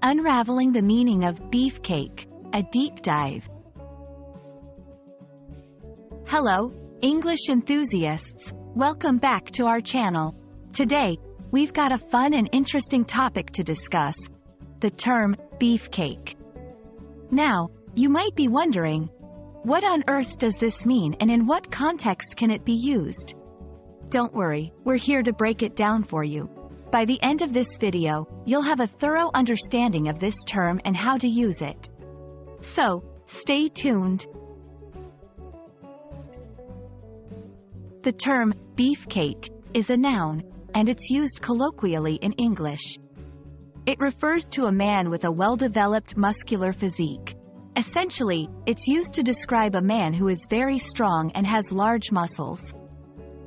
Unraveling the meaning of beefcake, a deep dive. Hello, English enthusiasts. Welcome back to our channel. Today, we've got a fun and interesting topic to discuss: the term beefcake. Now, you might be wondering, what on earth does this mean and in what context can it be used? Don't worry, we're here to break it down for you. By the end of this video, you'll have a thorough understanding of this term and how to use it. So, stay tuned. The term beefcake is a noun, and it's used colloquially in English. It refers to a man with a well-developed muscular physique. Essentially, it's used to describe a man who is very strong and has large muscles.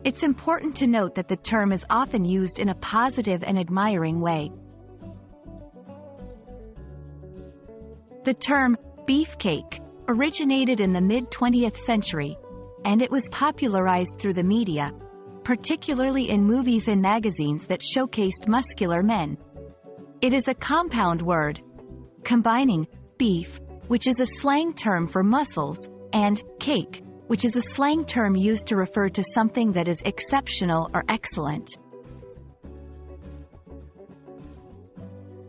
It's important to note that the term is often used in a positive and admiring way. The term beefcake originated in the mid-20th century, and it was popularized through the media, particularly in movies and magazines that showcased muscular men. It is a compound word, combining beef, which is a slang term for muscles, and cake, which is a slang term used to refer to something that is exceptional or excellent.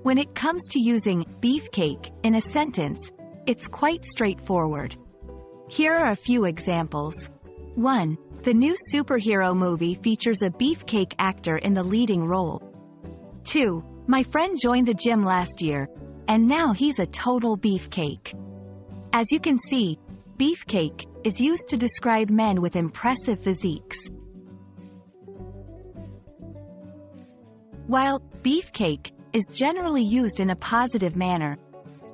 When it comes to using beefcake in a sentence, it's quite straightforward. Here are a few examples. 1. The new superhero movie features a beefcake actor in the leading role. 2. My friend joined the gym last year, and now he's a total beefcake. As you can see, beefcake is used to describe men with impressive physiques. While beefcake is generally used in a positive manner,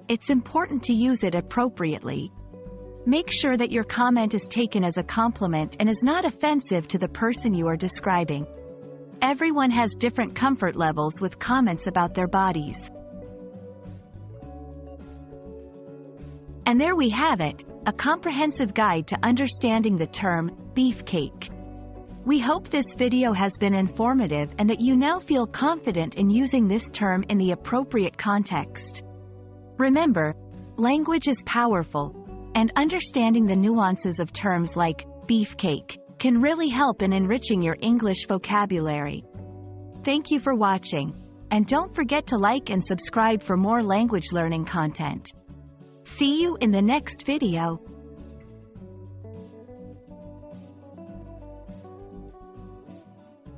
it's important to use it appropriately. Make sure that your comment is taken as a compliment and is not offensive to the person you are describing. Everyone has different comfort levels with comments about their bodies. And there we have it, a comprehensive guide to understanding the term beefcake. We hope this video has been informative and that you now feel confident in using this term in the appropriate context. Remember, language is powerful, and understanding the nuances of terms like beefcake can really help in enriching your English vocabulary. Thank you for watching, and don't forget to like and subscribe for more language learning content. See you in the next video.